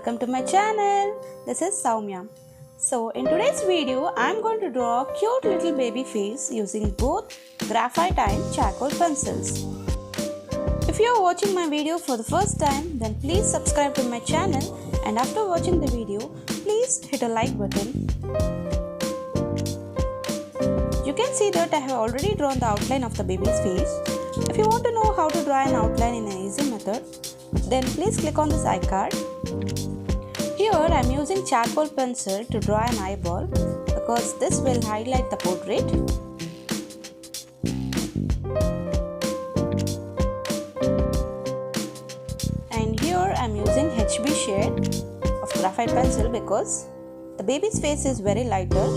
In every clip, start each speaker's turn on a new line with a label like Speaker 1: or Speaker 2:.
Speaker 1: welcome to my channel. This is Soumya. So in today's video, I am going to draw a cute little baby face using both graphite and charcoal pencils. If you are watching my video for the first time, then please subscribe to my channel, and after watching the video, please hit a like button. You can see that I have already drawn the outline of the baby's face. If you want to know how to draw an outline in an easy method, then please click on this icon. Here I am using charcoal pencil to draw an eyeball because this will highlight the portrait. And here I am using HB shade of graphite pencil because the baby's face is very lighter.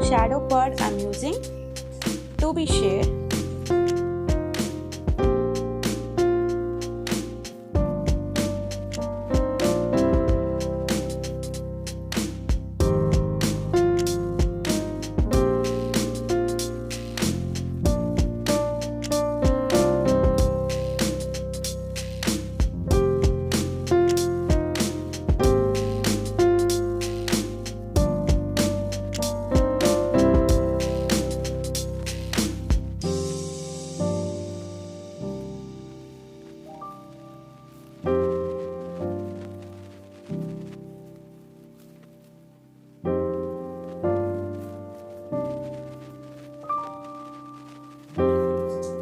Speaker 1: Shadow part I am using 2B shade.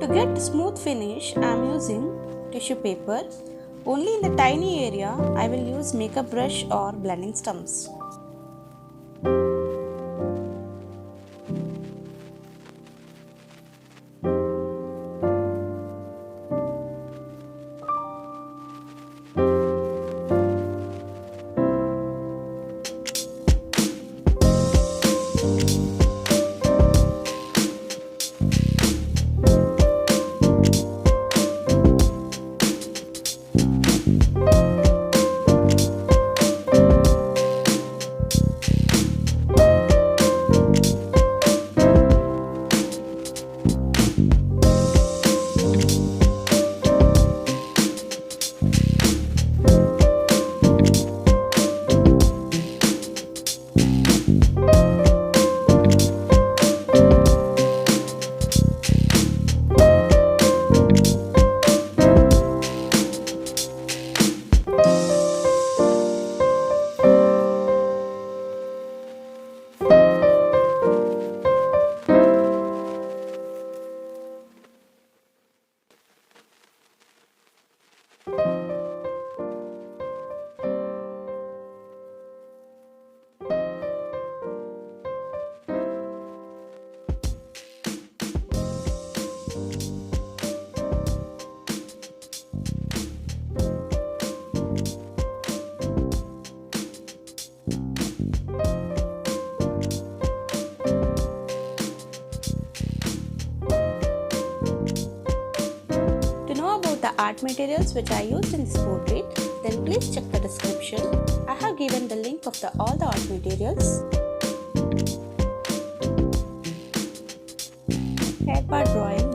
Speaker 1: To get the smooth finish, I am using tissue paper. Only in the tiny area, I will use makeup brush or blending stumps. The art materials which I used in this portrait, then please check the description. I have given the link of all the art materials. Hair part drawing